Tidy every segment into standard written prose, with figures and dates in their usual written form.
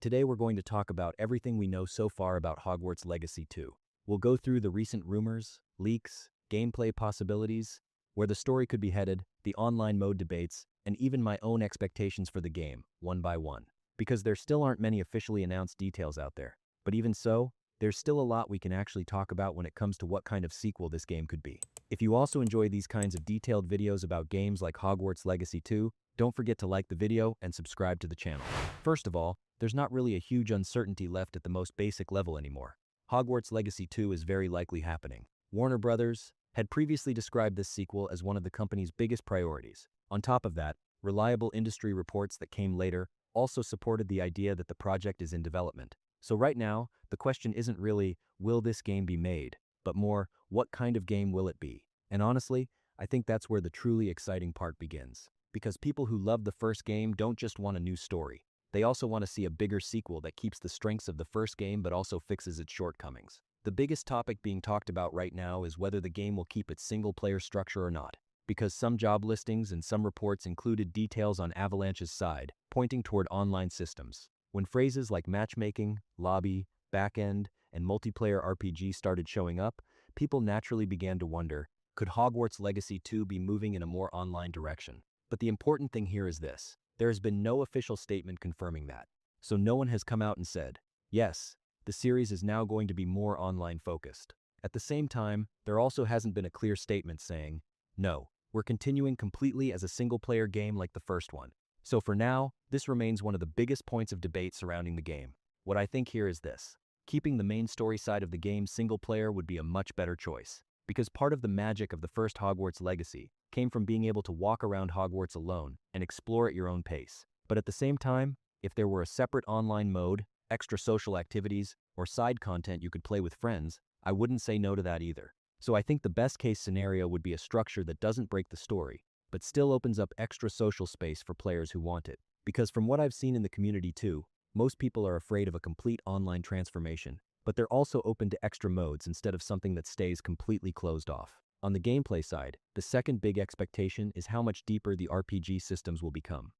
Today we're going to talk about everything we know so far about Hogwarts Legacy 2. We'll go through the recent rumors, leaks, gameplay possibilities, where the story could be headed, the online mode debates, and even my own expectations for the game, one by one. Because there still aren't many officially announced details out there. But even so, there's still a lot we can actually talk about when it comes to what kind of sequel this game could be. If you also enjoy these kinds of detailed videos about games like Hogwarts Legacy 2, don't forget to like the video and subscribe to the channel. First of all, there's not really a huge uncertainty left at the most basic level anymore. Hogwarts Legacy 2 is very likely happening. Warner Brothers had previously described this sequel as one of the company's biggest priorities. On top of that, reliable industry reports that came later also supported the idea that the project is in development. So right now, the question isn't really, will this game be made, but more, what kind of game will it be? And honestly, I think that's where the truly exciting part begins. Because people who love the first game don't just want a new story. They also want to see a bigger sequel that keeps the strengths of the first game but also fixes its shortcomings. The biggest topic being talked about right now is whether the game will keep its single-player structure or not. Because some job listings and some reports included details on Avalanche's side, pointing toward online systems. When phrases like matchmaking, lobby, backend, and multiplayer RPG started showing up, people naturally began to wonder, could Hogwarts Legacy 2 be moving in a more online direction? But the important thing here is this. There has been no official statement confirming that. So no one has come out and said, yes, the series is now going to be more online focused. At the same time, there also hasn't been a clear statement saying, no, we're continuing completely as a single-player game like the first one. So for now, this remains one of the biggest points of debate surrounding the game. What I think here is this. Keeping the main story side of the game single-player would be a much better choice. Because part of the magic of the first Hogwarts Legacy came from being able to walk around Hogwarts alone and explore at your own pace. But at the same time, if there were a separate online mode, extra social activities, or side content you could play with friends, I wouldn't say no to that either. So I think the best case scenario would be a structure that doesn't break the story, but still opens up extra social space for players who want it. Because from what I've seen in the community too, most people are afraid of a complete online transformation, but they're also open to extra modes instead of something that stays completely closed off. On the gameplay side, the second big expectation is how much deeper the RPG systems will become.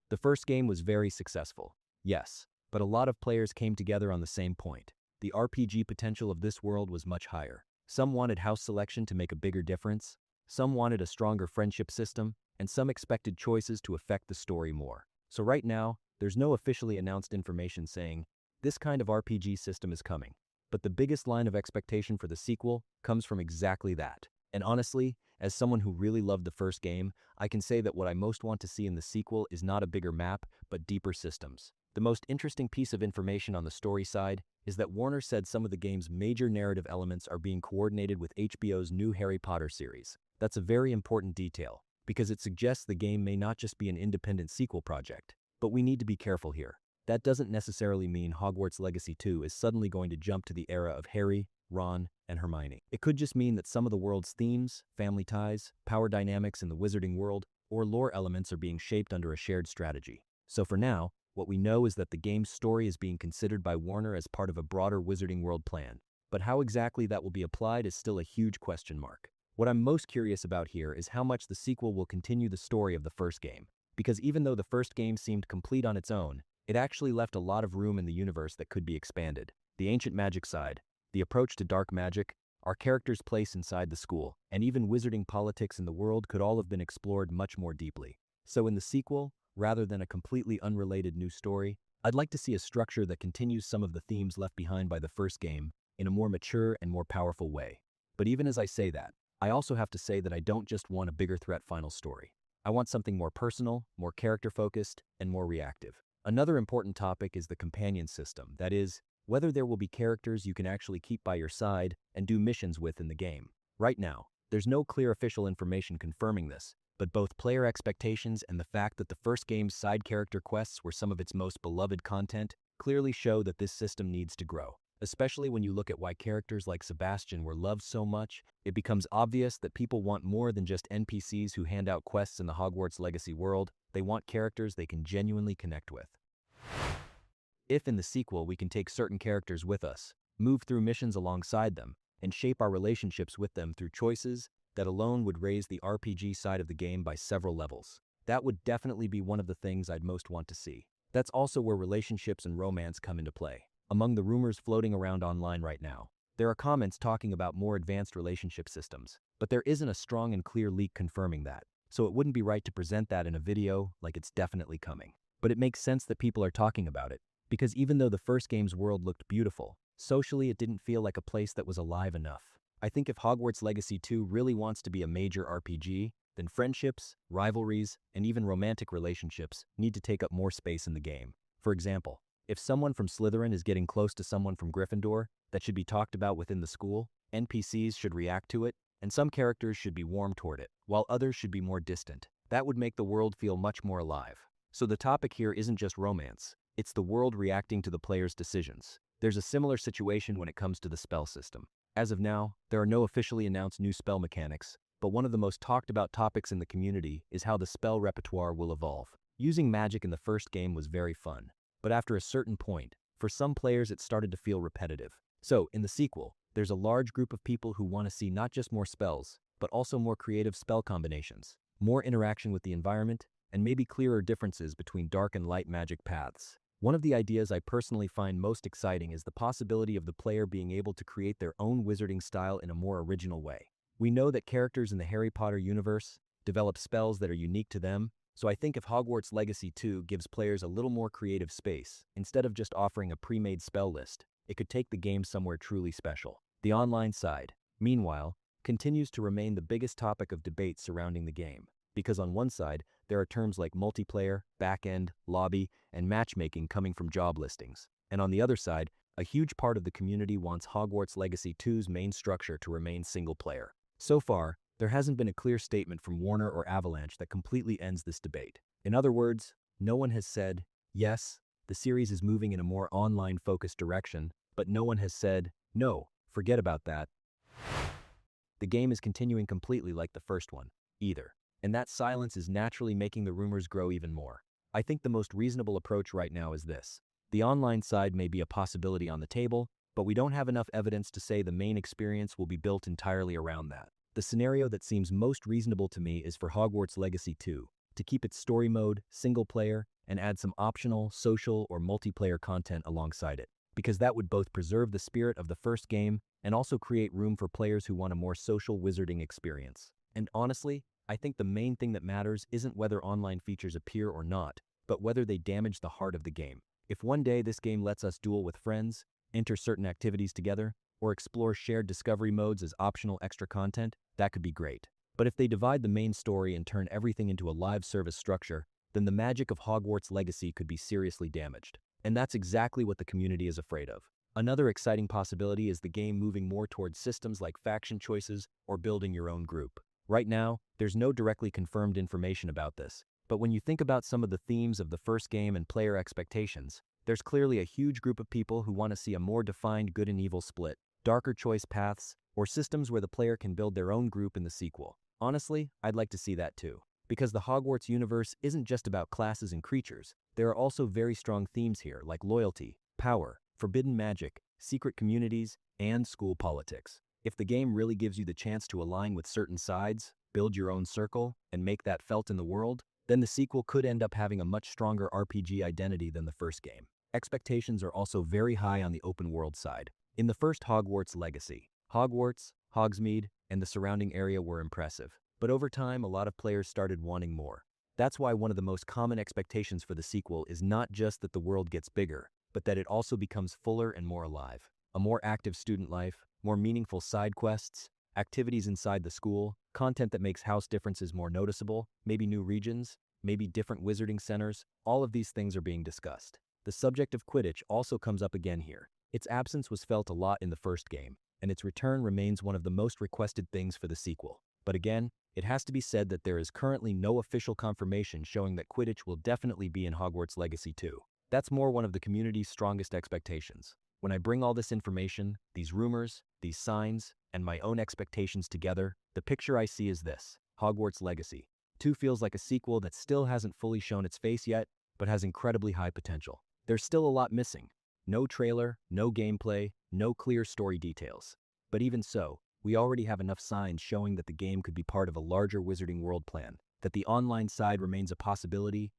The first game was very successful, yes, but a lot of players came together on the same point. The RPG potential of this world was much higher. Some wanted house selection to make a bigger difference, some wanted a stronger friendship system, and some expected choices to affect the story more. So right now, there's no officially announced information saying, this kind of RPG system is coming. But the biggest line of expectation for the sequel comes from exactly that. And honestly, as someone who really loved the first game, I can say that what I most want to see in the sequel is not a bigger map, but deeper systems. The most interesting piece of information on the story side is that Warner said some of the game's major narrative elements are being coordinated with HBO's new Harry Potter series. That's a very important detail, because it suggests the game may not just be an independent sequel project. But we need to be careful here. That doesn't necessarily mean Hogwarts Legacy 2 is suddenly going to jump to the era of Harry, Ron, and Hermione. It could just mean that some of the world's themes, family ties, power dynamics in the wizarding world, or lore elements are being shaped under a shared strategy. So for now, what we know is that the game's story is being considered by Warner as part of a broader wizarding world plan. But how exactly that will be applied is still a huge question mark. What I'm most curious about here is how much the sequel will continue the story of the first game. Because even though the first game seemed complete on its own, it actually left a lot of room in the universe that could be expanded. The ancient magic side, the approach to dark magic, our characters' place inside the school, and even wizarding politics in the world could all have been explored much more deeply. So in the sequel, rather than a completely unrelated new story, I'd like to see a structure that continues some of the themes left behind by the first game in a more mature and more powerful way. But even as I say that, I also have to say that I don't just want a bigger threat final story. I want something more personal, more character-focused, and more reactive. Another important topic is the companion system, that is, whether there will be characters you can actually keep by your side and do missions with in the game. Right now, there's no clear official information confirming this, but both player expectations and the fact that the first game's side character quests were some of its most beloved content clearly show that this system needs to grow. Especially when you look at why characters like Sebastian were loved so much, it becomes obvious that people want more than just NPCs who hand out quests in the Hogwarts Legacy world. They want characters they can genuinely connect with. If in the sequel we can take certain characters with us, move through missions alongside them, and shape our relationships with them through choices that alone would raise the RPG side of the game by several levels, that would definitely be one of the things I'd most want to see. That's also where relationships and romance come into play. Among the rumors floating around online right now, there are comments talking about more advanced relationship systems, but there isn't a strong and clear leak confirming that, so it wouldn't be right to present that in a video like it's definitely coming. But it makes sense that people are talking about it, because even though the first game's world looked beautiful, socially it didn't feel like a place that was alive enough. I think if Hogwarts Legacy 2 really wants to be a major RPG, then friendships, rivalries, and even romantic relationships need to take up more space in the game. For example, if someone from Slytherin is getting close to someone from Gryffindor, that should be talked about within the school, NPCs should react to it, and some characters should be warm toward it, while others should be more distant. That would make the world feel much more alive. So the topic here isn't just romance, it's the world reacting to the player's decisions. There's a similar situation when it comes to the spell system. As of now, there are no officially announced new spell mechanics, but one of the most talked about topics in the community is how the spell repertoire will evolve. Using magic in the first game was very fun, but after a certain point, for some players it started to feel repetitive. So, in the sequel, there's a large group of people who want to see not just more spells, but also more creative spell combinations, more interaction with the environment, and maybe clearer differences between dark and light magic paths. One of the ideas I personally find most exciting is the possibility of the player being able to create their own wizarding style in a more original way. We know that characters in the Harry Potter universe develop spells that are unique to them, so I think if Hogwarts Legacy 2 gives players a little more creative space, instead of just offering a pre-made spell list, it could take the game somewhere truly special. The online side, meanwhile, continues to remain the biggest topic of debate surrounding the game, because on one side, there are terms like multiplayer, backend, lobby, and matchmaking coming from job listings, and on the other side, a huge part of the community wants Hogwarts Legacy 2's main structure to remain single-player. So far, there hasn't been a clear statement from Warner or Avalanche that completely ends this debate. In other words, no one has said, yes, the series is moving in a more online-focused direction, but no one has said, no, forget about that. The game is continuing completely like the first one, either. And that silence is naturally making the rumors grow even more. I think the most reasonable approach right now is this. The online side may be a possibility on the table, but we don't have enough evidence to say the main experience will be built entirely around that. The scenario that seems most reasonable to me is for Hogwarts Legacy 2, to keep its story mode, single player, and add some optional, social, or multiplayer content alongside it, because that would both preserve the spirit of the first game and also create room for players who want a more social wizarding experience. And honestly, I think the main thing that matters isn't whether online features appear or not, but whether they damage the heart of the game. If one day this game lets us duel with friends, enter certain activities together, or explore shared discovery modes as optional extra content, that could be great. But if they divide the main story and turn everything into a live service structure, then the magic of Hogwarts Legacy could be seriously damaged. And that's exactly what the community is afraid of. Another exciting possibility is the game moving more towards systems like faction choices or building your own group. Right now, there's no directly confirmed information about this, but when you think about some of the themes of the first game and player expectations, there's clearly a huge group of people who want to see a more defined good and evil split, darker choice paths, or systems where the player can build their own group in the sequel. Honestly, I'd like to see that too. Because the Hogwarts universe isn't just about classes and creatures, there are also very strong themes here like loyalty, power, forbidden magic, secret communities, and school politics. If the game really gives you the chance to align with certain sides, build your own circle, and make that felt in the world, then the sequel could end up having a much stronger RPG identity than the first game. Expectations are also very high on the open world side. In the first Hogwarts Legacy, Hogwarts, Hogsmeade, and the surrounding area were impressive, but over time a lot of players started wanting more. That's why one of the most common expectations for the sequel is not just that the world gets bigger, but that it also becomes fuller and more alive. A more active student life, more meaningful side quests, activities inside the school, content that makes house differences more noticeable, maybe new regions, maybe different wizarding centers, all of these things are being discussed. The subject of Quidditch also comes up again here. Its absence was felt a lot in the first game, and its return remains one of the most requested things for the sequel. But again, it has to be said that there is currently no official confirmation showing that Quidditch will definitely be in Hogwarts Legacy 2. That's more one of the community's strongest expectations. When I bring all this information, these rumors, these signs, and my own expectations together, the picture I see is this: Hogwarts Legacy 2 feels like a sequel that still hasn't fully shown its face yet, but has incredibly high potential. There's still a lot missing. No trailer, no gameplay, no clear story details. But even so, we already have enough signs showing that the game could be part of a larger Wizarding World plan, that the online side remains a possibility,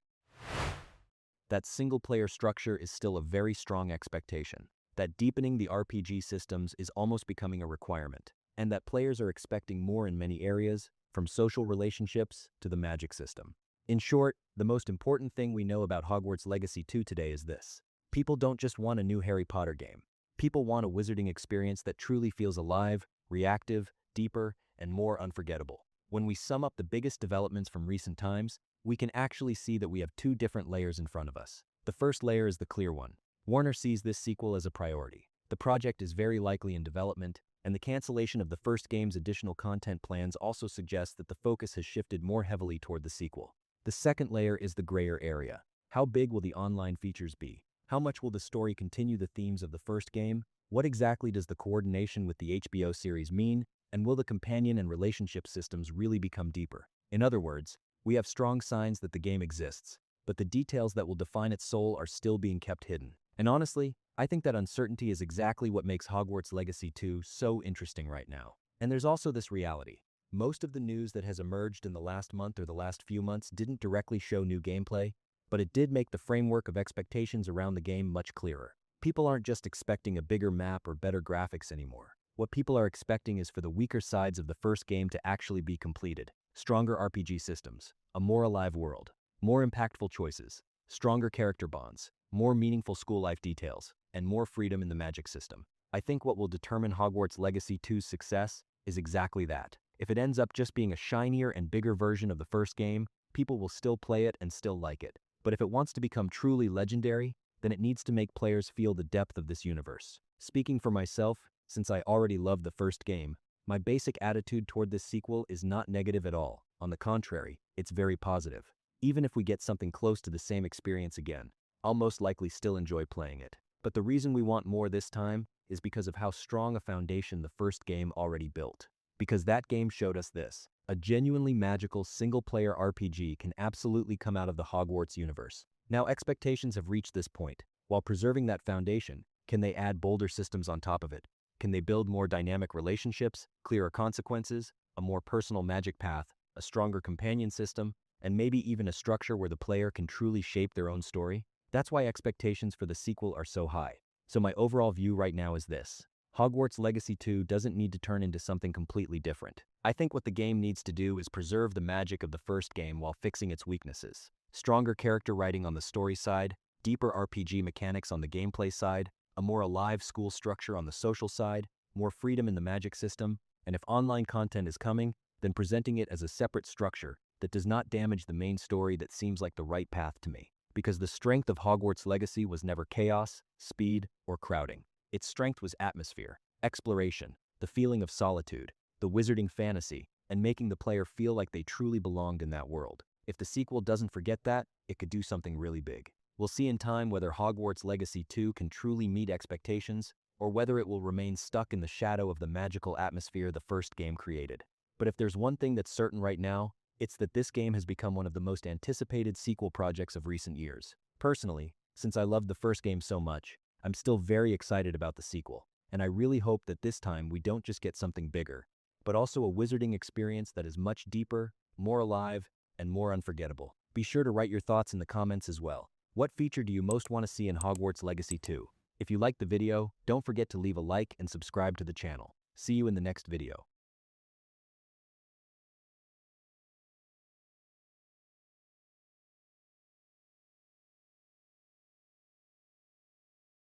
that single-player structure is still a very strong expectation, that deepening the RPG systems is almost becoming a requirement, and that players are expecting more in many areas, from social relationships to the magic system. In short, the most important thing we know about Hogwarts Legacy 2 today is this. People don't just want a new Harry Potter game. People want a wizarding experience that truly feels alive, reactive, deeper, and more unforgettable. When we sum up the biggest developments from recent times, we can actually see that we have two different layers in front of us. The first layer is the clear one. Warner sees this sequel as a priority. The project is very likely in development, and the cancellation of the first game's additional content plans also suggests that the focus has shifted more heavily toward the sequel. The second layer is the grayer area. How big will the online features be? How much will the story continue the themes of the first game? What exactly does the coordination with the HBO series mean? And will the companion and relationship systems really become deeper? In other words, we have strong signs that the game exists, but the details that will define its soul are still being kept hidden. And honestly, I think that uncertainty is exactly what makes Hogwarts Legacy 2 so interesting right now. And there's also this reality. Most of the news that has emerged in the last month or the last few months didn't directly show new gameplay, but it did make the framework of expectations around the game much clearer. People aren't just expecting a bigger map or better graphics anymore. What people are expecting is for the weaker sides of the first game to actually be completed. Stronger RPG systems, a more alive world, more impactful choices, stronger character bonds, more meaningful school life details, and more freedom in the magic system. I think what will determine Hogwarts Legacy 2's success is exactly that. If it ends up just being a shinier and bigger version of the first game, people will still play it and still like it. But if it wants to become truly legendary, then it needs to make players feel the depth of this universe. Speaking for myself, since I already loved the first game, my basic attitude toward this sequel is not negative at all. On the contrary, it's very positive. Even if we get something close to the same experience again, I'll most likely still enjoy playing it. But the reason we want more this time is because of how strong a foundation the first game already built. Because that game showed us this. A genuinely magical single-player RPG can absolutely come out of the Hogwarts universe. Now expectations have reached this point. While preserving that foundation, can they add bolder systems on top of it? Can they build more dynamic relationships, clearer consequences, a more personal magic path, a stronger companion system, and maybe even a structure where the player can truly shape their own story? That's why expectations for the sequel are so high. So my overall view right now is this. Hogwarts Legacy 2 doesn't need to turn into something completely different. I think what the game needs to do is preserve the magic of the first game while fixing its weaknesses. Stronger character writing on the story side, deeper RPG mechanics on the gameplay side, a more alive school structure on the social side, more freedom in the magic system, and if online content is coming, then presenting it as a separate structure that does not damage the main story that seems like the right path to me. Because the strength of Hogwarts Legacy was never chaos, speed, or crowding. Its strength was atmosphere, exploration, the feeling of solitude, the wizarding fantasy, and making the player feel like they truly belonged in that world. If the sequel doesn't forget that, it could do something really big. We'll see in time whether Hogwarts Legacy 2 can truly meet expectations, or whether it will remain stuck in the shadow of the magical atmosphere the first game created. But if there's one thing that's certain right now, it's that this game has become one of the most anticipated sequel projects of recent years. Personally, since I loved the first game so much, I'm still very excited about the sequel, and I really hope that this time we don't just get something bigger, but also a wizarding experience that is much deeper, more alive, and more unforgettable. Be sure to write your thoughts in the comments as well. What feature do you most want to see in Hogwarts Legacy 2? If you liked the video, don't forget to leave a like and subscribe to the channel. See you in the next video.